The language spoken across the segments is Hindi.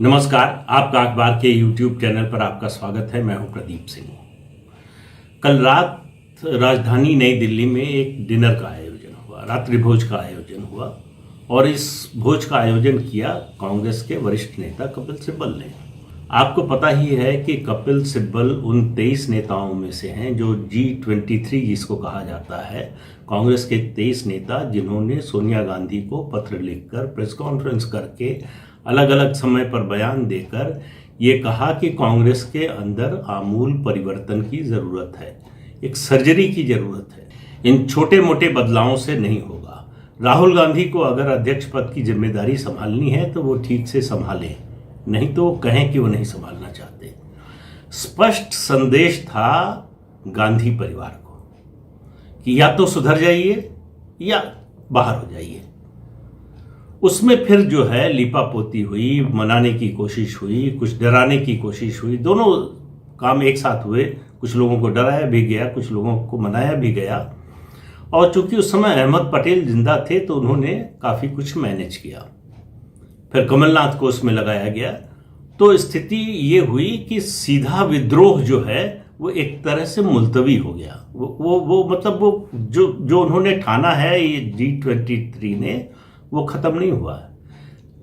नमस्कार। आपका अखबार के YouTube चैनल पर आपका स्वागत है। मैं हूं प्रदीप सिंह। कल रात राजधानी नई दिल्ली में एक डिनर का आयोजन हुआ, रात्रि भोज का आयोजन हुआ और इस भोज का आयोजन किया कांग्रेस के वरिष्ठ नेता कपिल सिब्बल ने। आपको पता ही है कि कपिल सिब्बल उन 23 नेताओं में से हैं जो G23 जिसको कहा जाता है, कांग्रेस के 23 नेता जिन्होंने सोनिया गांधी को पत्र लिखकर, प्रेस कॉन्फ्रेंस करके, अलग अलग समय पर बयान देकर ये कहा कि कांग्रेस के अंदर आमूल परिवर्तन की ज़रूरत है, एक सर्जरी की ज़रूरत है। इन छोटे मोटे बदलावों से नहीं होगा। राहुल गांधी को अगर अध्यक्ष पद की जिम्मेदारी संभालनी है तो वो ठीक से संभालें, नहीं तो वो कहें कि वो नहीं संभालना चाहते। स्पष्ट संदेश था गांधी परिवार को कि या तो सुधर जाइए या बाहर हो जाइए। उसमें फिर जो है लीपापोती हुई, मनाने की कोशिश हुई, कुछ डराने की कोशिश हुई, दोनों काम एक साथ हुए। कुछ लोगों को डराया भी गया, कुछ लोगों को मनाया भी गया। और चूंकि उस समय अहमद पटेल जिंदा थे तो उन्होंने काफ़ी कुछ मैनेज किया। फिर कमलनाथ को उसमें लगाया गया तो स्थिति ये हुई कि सीधा विद्रोह जो है वो एक तरह से मुलतवी हो गया। वो जो उन्होंने ठाना है ये G23 ने, वो खत्म नहीं हुआ।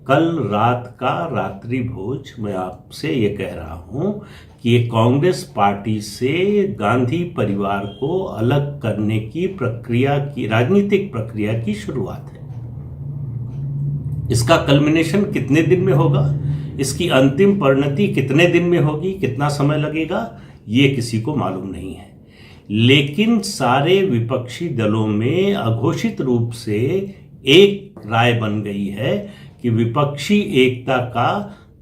कल रात का रात्रि भोज, मैं आपसे ये कह रहा हूं कि ये कांग्रेस पार्टी से गांधी परिवार को अलग करने की प्रक्रिया की, राजनीतिक प्रक्रिया की शुरुआत है। इसका कल्मिनेशन कितने दिन में होगा, इसकी अंतिम परिणति कितने दिन में होगी, कितना समय लगेगा, ये किसी को मालूम नहीं है। लेकिन सारे विपक्षी दलों में अघोषित रूप से एक राय बन गई है कि विपक्षी एकता का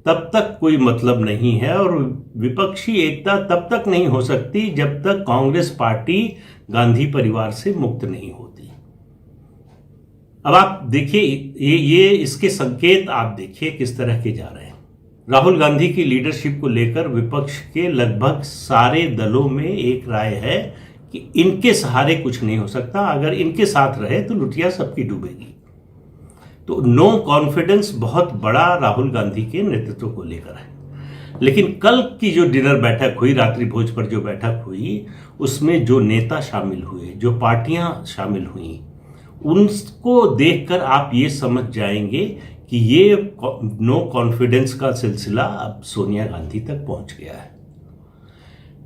तब तक कोई मतलब नहीं है और विपक्षी एकता तब तक नहीं हो सकती जब तक कांग्रेस पार्टी गांधी परिवार से मुक्त नहीं होती। अब आप देखिए, ये इसके संकेत आप देखिए किस तरह के जा रहे हैं। राहुल गांधी की लीडरशिप को लेकर विपक्ष के लगभग सारे दलों में एक राय है कि इनके सहारे कुछ नहीं हो सकता, अगर इनके साथ रहे तो लुटिया सबकी डूबेगी। तो नो कॉन्फिडेंस बहुत बड़ा राहुल गांधी के नेतृत्व को लेकर है। लेकिन कल की जो डिनर बैठक हुई, रात्रि भोज पर जो बैठक हुई, उसमें जो नेता शामिल हुए, जो पार्टियां शामिल हुई, उनको देखकर आप ये समझ जाएंगे कि ये नो कॉन्फिडेंस का सिलसिला अब सोनिया गांधी तक पहुंच गया है।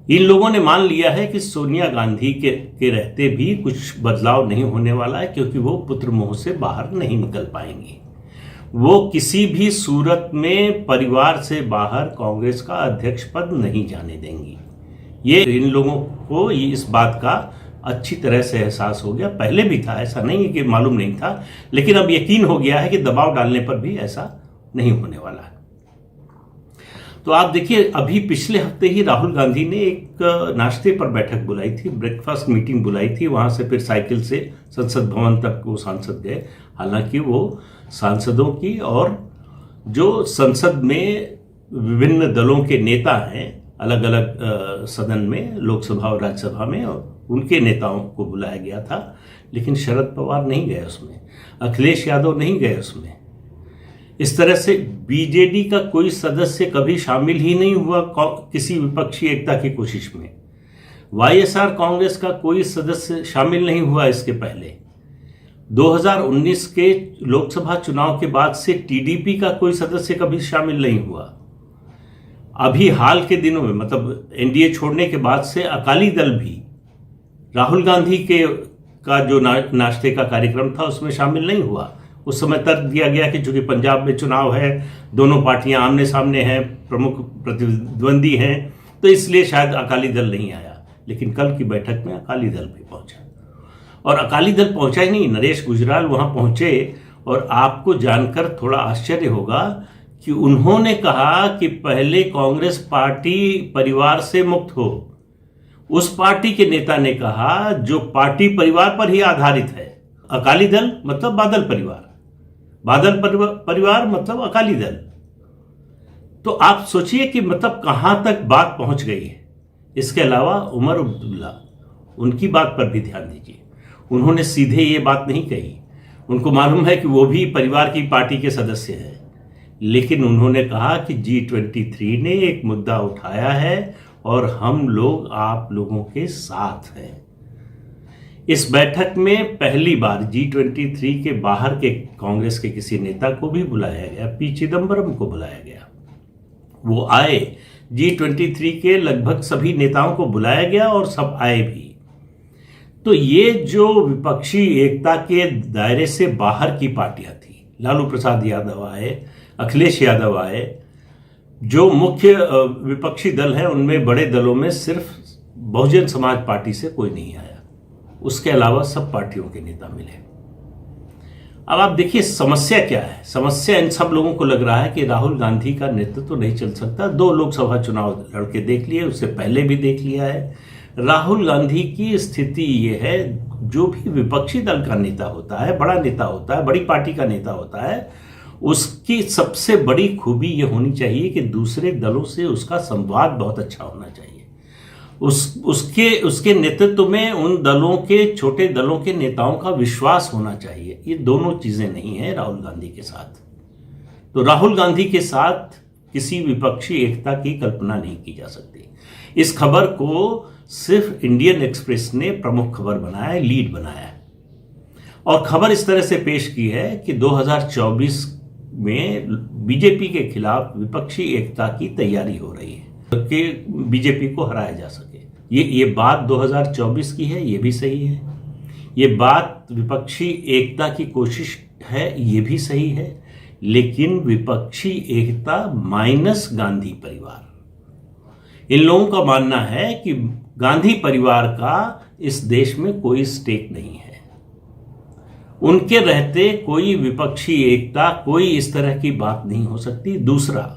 इन लोगों ने मान लिया है कि सोनिया गांधी के रहते भी कुछ बदलाव नहीं होने वाला है, क्योंकि वो पुत्र मोह से बाहर नहीं निकल पाएंगी। वो किसी भी सूरत में परिवार से बाहर कांग्रेस का अध्यक्ष पद नहीं जाने देंगी। ये इन लोगों को इस बात का अच्छी तरह से एहसास हो गया। पहले भी था, ऐसा नहीं है कि मालूम नहीं था, लेकिन अब यकीन हो गया है कि दबाव डालने पर भी ऐसा नहीं होने वाला है। तो आप देखिए, अभी पिछले हफ्ते ही राहुल गांधी ने एक नाश्ते पर बैठक बुलाई थी, ब्रेकफास्ट मीटिंग बुलाई थी। वहां से फिर साइकिल से संसद भवन तक वो सांसद गए। हालांकि वो सांसदों की और जो संसद में विभिन्न दलों के नेता हैं, अलग अलग सदन में, लोकसभा और राज्यसभा में, उनके नेताओं को बुलाया गया था। लेकिन शरद पवार नहीं गए उसमें, अखिलेश यादव नहीं गए उसमें। इस तरह से बीजेडी का कोई सदस्य कभी शामिल ही नहीं हुआ किसी विपक्षी एकता की कोशिश में। वाईएसआर कांग्रेस का कोई सदस्य शामिल नहीं हुआ इसके पहले। 2019 के लोकसभा चुनाव के बाद से टीडीपी का कोई सदस्य कभी शामिल नहीं हुआ। अभी हाल के दिनों में, मतलब एनडीए छोड़ने के बाद से, अकाली दल भी राहुल गांधी का जो नाश्ते का कार्यक्रम था उसमें शामिल नहीं हुआ। उस समय तर्क दिया गया कि चूंकि पंजाब में चुनाव है, दोनों पार्टियां आमने सामने हैं, प्रमुख प्रतिद्वंदी हैं, तो इसलिए शायद अकाली दल नहीं आया। लेकिन कल की बैठक में अकाली दल भी पहुंचा, और अकाली दल पहुंचा ही नहीं, नरेश गुजराल वहां पहुंचे। और आपको जानकर थोड़ा आश्चर्य होगा कि उन्होंने कहा कि पहले कांग्रेस पार्टी परिवार से मुक्त हो। उस पार्टी के नेता ने कहा जो पार्टी परिवार पर ही आधारित है। अकाली दल मतलब बादल परिवार, बादल परिवार मतलब अकाली दल। तो आप सोचिए कि मतलब कहां तक बात पहुंच गई है। इसके अलावा उमर अब्दुल्ला, उनकी बात पर भी ध्यान दीजिए। उन्होंने सीधे ये बात नहीं कही, उनको मालूम है कि वो भी परिवार की पार्टी के सदस्य हैं, लेकिन उन्होंने कहा कि G23 ने एक मुद्दा उठाया है और हम लोग आप लोगों के साथ हैं। इस बैठक में पहली बार G23 के बाहर के कांग्रेस के किसी नेता को भी बुलाया गया, पी चिदम्बरम को बुलाया गया, वो आए। G23 के लगभग सभी नेताओं को बुलाया गया और सब आए भी। तो ये जो विपक्षी एकता के दायरे से बाहर की पार्टियां थी, लालू प्रसाद यादव आए, अखिलेश यादव आए, जो मुख्य विपक्षी दल हैं उनमें बड़े दलों में सिर्फ बहुजन समाज पार्टी से कोई नहीं आया, उसके अलावा सब पार्टियों के नेता मिले। अब आप देखिए समस्या क्या है। समस्या इन सब लोगों को लग रहा है कि राहुल गांधी का नेतृत्व तो नहीं चल सकता। 2 लोकसभा चुनाव लड़के देख लिए, उससे पहले भी देख लिया है। राहुल गांधी की स्थिति ये है, जो भी विपक्षी दल का नेता होता है, बड़ा नेता होता है, बड़ी पार्टी का नेता होता है, उसकी सबसे बड़ी खूबी ये होनी चाहिए कि दूसरे दलों से उसका संवाद बहुत अच्छा होना चाहिए। उसके नेतृत्व में उन दलों के, छोटे दलों के नेताओं का विश्वास होना चाहिए। ये दोनों चीजें नहीं है राहुल गांधी के साथ। तो राहुल गांधी के साथ किसी विपक्षी एकता की कल्पना नहीं की जा सकती। इस खबर को सिर्फ इंडियन एक्सप्रेस ने प्रमुख खबर बनाया है, लीड बनाया है, और खबर इस तरह से पेश की है कि 2024 में बीजेपी के खिलाफ विपक्षी एकता की तैयारी हो रही है कि बीजेपी को हराया जा सके। ये बात 2024 की है, ये भी सही है। ये बात विपक्षी एकता की कोशिश है, ये भी सही है। लेकिन विपक्षी एकता माइनस गांधी परिवार, इन लोगों का मानना है कि गांधी परिवार का इस देश में कोई स्टेक नहीं है। उनके रहते कोई विपक्षी एकता, कोई इस तरह की बात नहीं हो सकती। दूसरा,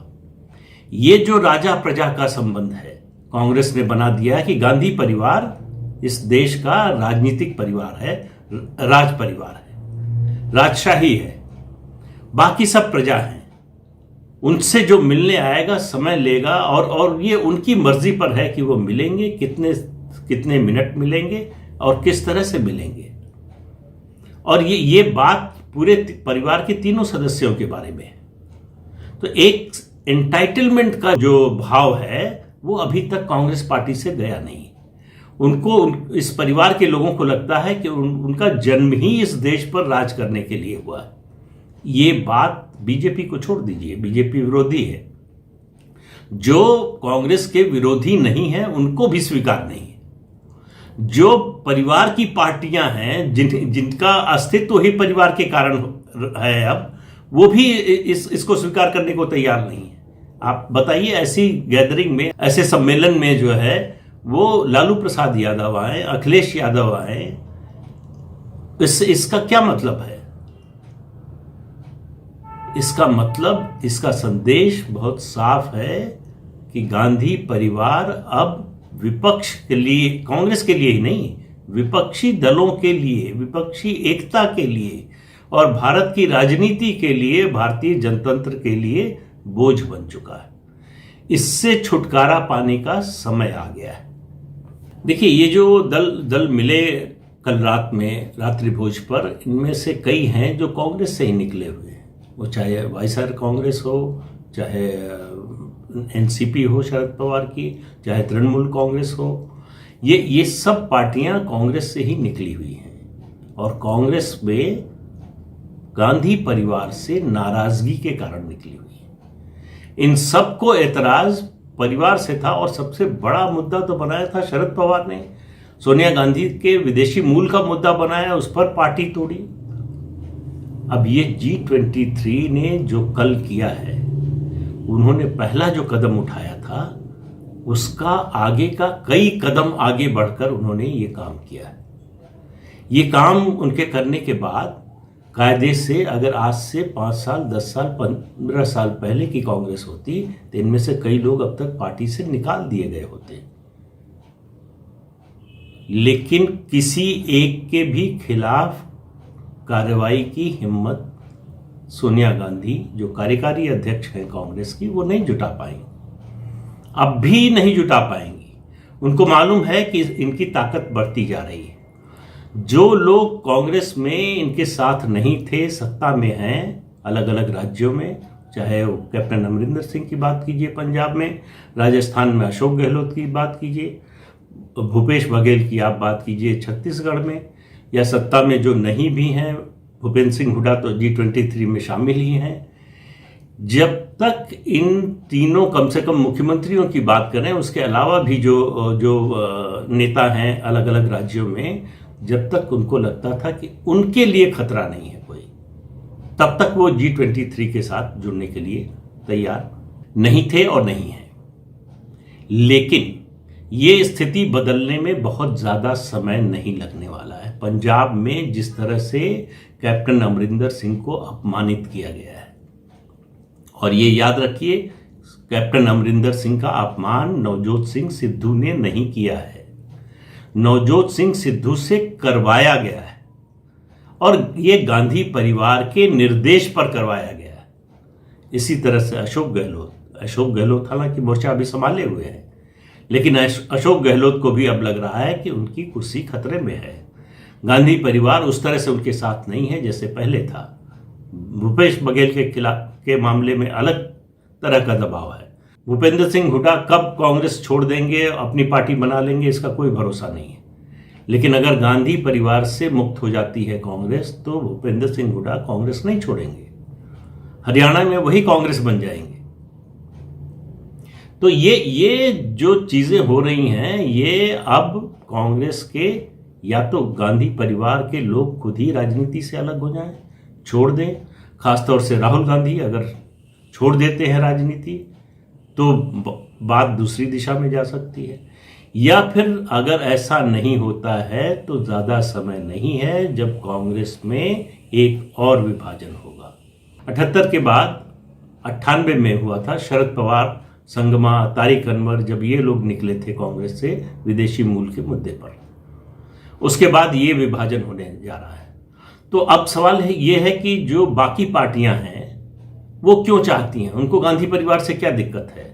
ये जो राजा प्रजा का संबंध है, कांग्रेस ने बना दिया कि गांधी परिवार इस देश का राजनीतिक परिवार है, राज परिवार है, राजशाही है, बाकी सब प्रजा है। उनसे जो मिलने आएगा समय लेगा, और ये उनकी मर्जी पर है कि वो मिलेंगे, कितने मिनट मिलेंगे और किस तरह से मिलेंगे। और ये बात पूरे परिवार के तीनों सदस्यों के बारे में है। तो एक एंटाइटलमेंट का जो भाव है वो अभी तक कांग्रेस पार्टी से गया नहीं। इस परिवार के लोगों को लगता है कि उनका जन्म ही इस देश पर राज करने के लिए हुआ है। ये बात बीजेपी को छोड़ दीजिए, बीजेपी विरोधी है। जो कांग्रेस के विरोधी नहीं है उनको भी स्वीकार नहीं है। जो परिवार की पार्टियां हैं, जिनका अस्तित्व ही परिवार के कारण है, अब वो भी इसको स्वीकार करने को तैयार नहीं है। आप बताइए, ऐसी गैदरिंग में, ऐसे सम्मेलन में जो है वो लालू प्रसाद यादव आए, अखिलेश यादव आए, इसका क्या मतलब है? इसका मतलब, इसका संदेश बहुत साफ है कि गांधी परिवार अब विपक्ष के लिए, कांग्रेस के लिए ही नहीं, विपक्षी दलों के लिए, विपक्षी एकता के लिए और भारत की राजनीति के लिए, भारतीय जनतंत्र के लिए बोझ बन चुका है। इससे छुटकारा पाने का समय आ गया है। देखिए, ये जो दल मिले कल रात में रात्रि भोज पर, इनमें से कई हैं जो कांग्रेस से ही निकले हुए हैं। वो चाहे वाईएसआर कांग्रेस हो, चाहे एनसीपी हो शरद पवार की, चाहे तृणमूल कांग्रेस हो, ये सब पार्टियां कांग्रेस से ही निकली हुई हैं। और कांग्रेस में गांधी परिवार से नाराजगी के कारण निकली हुई है। इन सबको एतराज परिवार से था, और सबसे बड़ा मुद्दा तो बनाया था शरद पवार ने, सोनिया गांधी के विदेशी मूल का मुद्दा बनाया, उस पर पार्टी तोड़ी। अब ये G23 ने जो कल किया है, उन्होंने पहला जो कदम उठाया था उसका आगे का कई कदम आगे बढ़कर उन्होंने ये काम किया है। ये काम उनके करने के बाद कायदे से, अगर आज से 5 साल, 10 साल, 15 साल पहले की कांग्रेस होती तो इनमें से कई लोग अब तक पार्टी से निकाल दिए गए होते। लेकिन किसी एक के भी खिलाफ कार्रवाई की हिम्मत सोनिया गांधी, जो कार्यकारी अध्यक्ष हैं कांग्रेस की, वो नहीं जुटा पाएंगी, अब भी नहीं जुटा पाएंगी। उनको मालूम है कि इनकी ताकत बढ़ती जा रही है। जो लोग कांग्रेस में इनके साथ नहीं थे, सत्ता में हैं अलग अलग राज्यों में, चाहे वो कैप्टन अमरिंदर सिंह की बात कीजिए पंजाब में, राजस्थान में अशोक गहलोत की बात कीजिए, भूपेश बघेल की आप बात कीजिए छत्तीसगढ़ में, या सत्ता में जो नहीं भी हैं भूपेंद्र सिंह हुड्डा तो G23 में शामिल ही हैं। जब तक इन तीनों कम से कम मुख्यमंत्रियों की बात करें, उसके अलावा भी जो नेता हैं अलग अलग राज्यों में, जब तक उनको लगता था कि उनके लिए खतरा नहीं है कोई, तब तक वो G23 के साथ जुड़ने के लिए तैयार नहीं थे और नहीं हैं। लेकिन ये स्थिति बदलने में बहुत ज़्यादा समय नहीं लगने वाला है। पंजाब में जिस तरह से कैप्टन अमरिंदर सिंह को अपमानित किया गया है, और ये याद रखिए कैप्टन अमरिंदर सिंह का अपमान नवजोत सिंह सिद्धू ने नहीं किया है, नवजोत सिंह सिद्धू से करवाया गया है, और ये गांधी परिवार के निर्देश पर करवाया गया है। इसी तरह से अशोक गहलोत हालांकि मोर्चा अभी संभाले हुए हैं, लेकिन अशोक गहलोत को भी अब लग रहा है कि उनकी कुर्सी खतरे में है। गांधी परिवार उस तरह से उनके साथ नहीं है जैसे पहले था। भूपेश बघेल के खिलाफ के मामले में अलग तरह का दबाव है। भूपेंद्र सिंह हुड्डा कब कांग्रेस छोड़ देंगे, अपनी पार्टी बना लेंगे, इसका कोई भरोसा नहीं है। लेकिन अगर गांधी परिवार से मुक्त हो जाती है कांग्रेस, तो भूपेंद्र सिंह हुड्डा कांग्रेस नहीं छोड़ेंगे, हरियाणा में वही कांग्रेस बन जाएंगे। तो ये जो चीजें हो रही हैं, ये अब कांग्रेस के या तो गांधी परिवार के लोग खुद ही राजनीति से अलग हो जाएं, छोड़ दें। खासतौर से राहुल गांधी अगर छोड़ देते हैं राजनीति तो बात दूसरी दिशा में जा सकती है, या फिर अगर ऐसा नहीं होता है तो ज़्यादा समय नहीं है जब कांग्रेस में एक और विभाजन होगा। 78 के बाद 98 में हुआ था शरद पवार, संगमा, तारिक अनवर, जब ये लोग निकले थे कांग्रेस से विदेशी मूल के मुद्दे पर, उसके बाद ये विभाजन होने जा रहा है। तो अब सवाल है ये है कि जो बाकी पार्टियां हैं वो क्यों चाहती हैं, उनको गांधी परिवार से क्या दिक्कत है,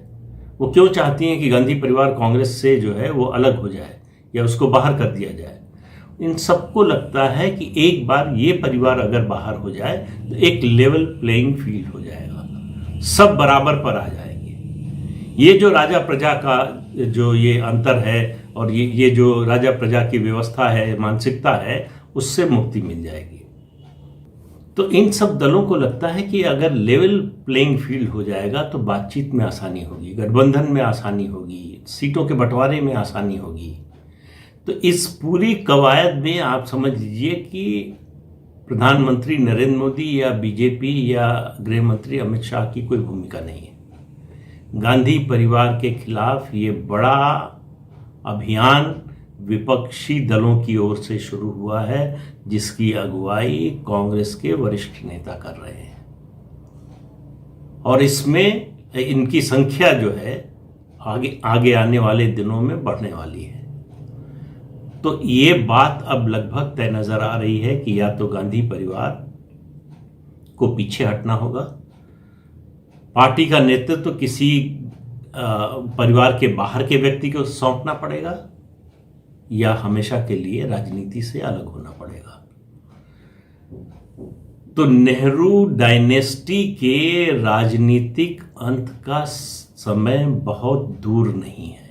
वो क्यों चाहती हैं कि गांधी परिवार कांग्रेस से जो है वो अलग हो जाए या उसको बाहर कर दिया जाए। इन सबको लगता है कि एक बार ये परिवार अगर बाहर हो जाए तो एक लेवल प्लेइंग फील्ड हो जाएगा, सब बराबर पर आ जाएंगे। ये जो राजा प्रजा का जो ये अंतर है और ये जो राजा प्रजा की व्यवस्था है, मानसिकता है, उससे मुक्ति मिल जाएगी। तो इन सब दलों को लगता है कि अगर लेवल प्लेइंग फील्ड हो जाएगा तो बातचीत में आसानी होगी, गठबंधन में आसानी होगी, सीटों के बंटवारे में आसानी होगी। तो इस पूरी कवायद में आप समझ लीजिए कि प्रधानमंत्री नरेंद्र मोदी या बीजेपी या गृह मंत्री अमित शाह की कोई भूमिका नहीं है। गांधी परिवार के खिलाफ ये बड़ा अभियान विपक्षी दलों की ओर से शुरू हुआ है, जिसकी अगुवाई कांग्रेस के वरिष्ठ नेता कर रहे हैं, और इसमें इनकी संख्या जो है आगे आने वाले दिनों में बढ़ने वाली है। तो ये बात अब लगभग तय नजर आ रही है कि या तो गांधी परिवार को पीछे हटना होगा, पार्टी का नेतृत्व तो किसी परिवार के बाहर के व्यक्ति को सौंपना पड़ेगा, या हमेशा के लिए राजनीति से अलग होना पड़ेगा। तो नेहरू डायनेस्टी के राजनीतिक अंत का समय बहुत दूर नहीं है,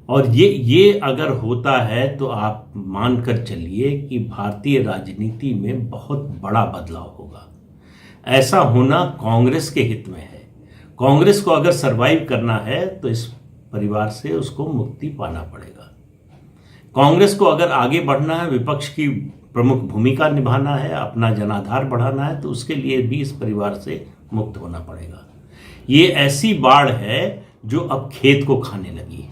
और ये अगर होता है तो आप मानकर चलिए कि भारतीय राजनीति में बहुत बड़ा बदलाव होगा। ऐसा होना कांग्रेस के हित में है। कांग्रेस को अगर सरवाइव करना है तो इस परिवार से उसको मुक्ति पाना पड़ेगा। कांग्रेस को अगर आगे बढ़ना है, विपक्ष की प्रमुख भूमिका निभाना है, अपना जनाधार बढ़ाना है, तो उसके लिए भी इस परिवार से मुक्त होना पड़ेगा। ये ऐसी बाढ़ है जो अब खेत को खाने लगी है।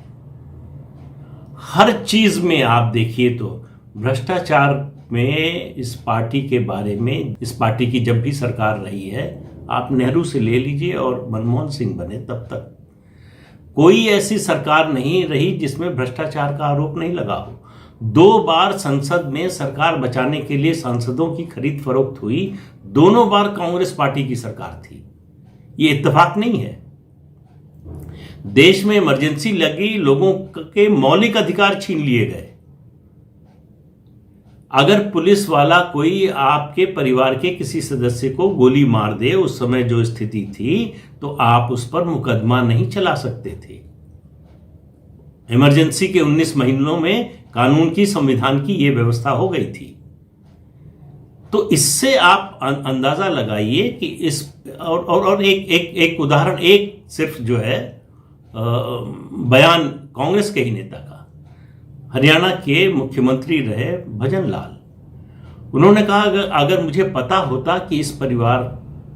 हर चीज में आप देखिए तो भ्रष्टाचार में इस पार्टी के बारे में, इस पार्टी की जब भी सरकार रही है, आप नेहरू से ले लीजिए और मनमोहन सिंह बने तब तक कोई ऐसी सरकार नहीं रही जिसमें भ्रष्टाचार का आरोप नहीं लगा हो। 2 बार संसद में सरकार बचाने के लिए सांसदों की खरीद फरोख्त हुई, दोनों बार कांग्रेस पार्टी की सरकार थी। ये इत्तेफाक नहीं है। देश में इमरजेंसी लगी, लोगों के मौलिक अधिकार छीन लिए गए। अगर पुलिस वाला कोई आपके परिवार के किसी सदस्य को गोली मार दे, उस समय जो स्थिति थी, तो आप उस पर मुकदमा नहीं चला सकते थे। इमरजेंसी के 19 महीनों में कानून की, संविधान की यह व्यवस्था हो गई थी। तो इससे आप अंदाजा लगाइए कि इस और एक उदाहरण, एक सिर्फ जो है बयान कांग्रेस के ही नेता का, हरियाणा के मुख्यमंत्री रहे भजन लाल, उन्होंने कहा अगर मुझे पता होता कि इस परिवार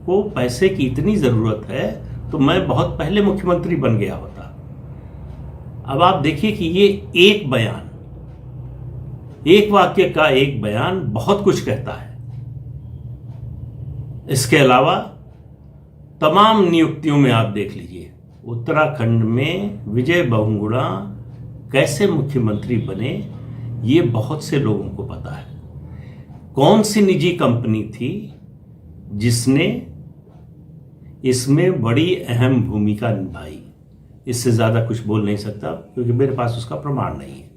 को पैसे की इतनी जरूरत है तो मैं बहुत पहले मुख्यमंत्री बन गया होता। अब आप देखिए कि ये एक बयान, एक वाक्य का एक बयान बहुत कुछ कहता है। इसके अलावा तमाम नियुक्तियों में आप देख लीजिए, उत्तराखंड में विजय बहुगुणा कैसे मुख्यमंत्री बने, ये बहुत से लोगों को पता है। कौन सी निजी कंपनी थी जिसने इसमें बड़ी अहम भूमिका निभाई, इससे ज्यादा कुछ बोल नहीं सकता क्योंकि मेरे पास उसका प्रमाण नहीं है।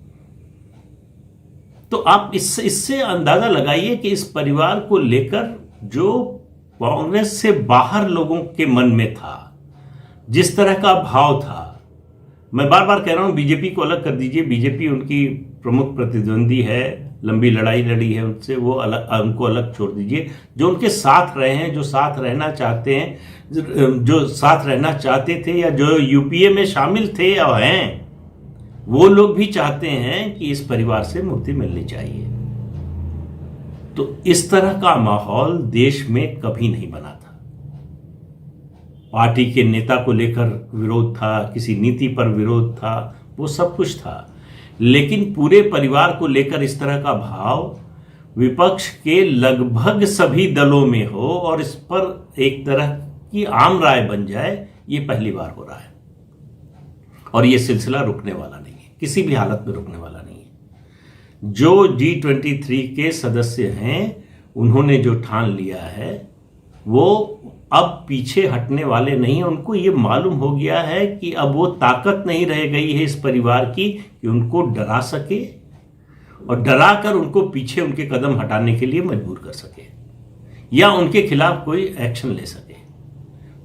तो आप इससे अंदाजा लगाइए कि इस परिवार को लेकर जो कांग्रेस से बाहर लोगों के मन में था, जिस तरह का भाव था। मैं बार बार कह रहा हूं, बीजेपी को अलग कर दीजिए, बीजेपी उनकी प्रमुख प्रतिद्वंदी है, लंबी लड़ाई लड़ी है उनसे, वो अलग, उनको अलग छोड़ दीजिए। जो उनके साथ रहे हैं, जो साथ रहना चाहते हैं, जो साथ रहना चाहते थे या जो यूपीए में शामिल थे या हैं, वो लोग भी चाहते हैं कि इस परिवार से मुक्ति मिलनी चाहिए। तो इस तरह का माहौल देश में कभी नहीं बना था। पार्टी के नेता को लेकर विरोध था, किसी नीति पर विरोध था, वो सब कुछ था, लेकिन पूरे परिवार को लेकर इस तरह का भाव विपक्ष के लगभग सभी दलों में हो और इस पर एक तरह की आम राय बन जाए, ये पहली बार हो रहा है। और ये सिलसिला रुकने वाला नहीं है, किसी भी हालत में रुकने वाला नहीं है। जो G23 के सदस्य हैं, उन्होंने जो ठान लिया है, वो अब पीछे हटने वाले नहीं हैं। उनको ये मालूम हो गया है कि अब वो ताकत नहीं रह गई है इस परिवार की कि उनको डरा सके और डरा कर उनको पीछे उनके कदम हटाने के लिए मजबूर कर सके या उनके खिलाफ कोई एक्शन ले सके।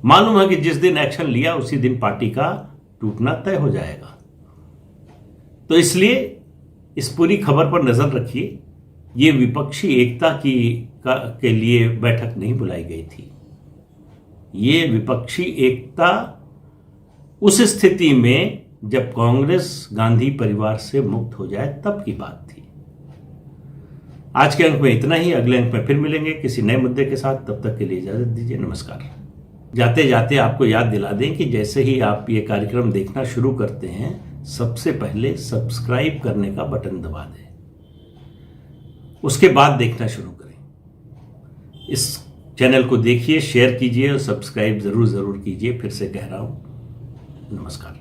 मालूम है कि जिस दिन एक्शन लिया उसी दिन पार्टी का टूटना तय हो जाएगा। तो इसलिए इस पूरी खबर पर नजर रखिए। ये विपक्षी एकता के लिए बैठक नहीं बुलाई गई थी। ये विपक्षी एकता उस स्थिति में जब कांग्रेस गांधी परिवार से मुक्त हो जाए तब की बात थी। आज के अंक में इतना ही। अगले अंक में फिर मिलेंगे किसी नए मुद्दे के साथ। तब तक के लिए इजाजत दीजिए। नमस्कार। जाते जाते आपको याद दिला दें कि जैसे ही आप ये कार्यक्रम देखना शुरू करते हैं, सबसे पहले सब्सक्राइब करने का बटन दबा दें, उसके बाद देखना शुरू करें। इस चैनल को देखिए, शेयर कीजिए और सब्सक्राइब जरूर कीजिए। फिर से कह रहा हूं, नमस्कार।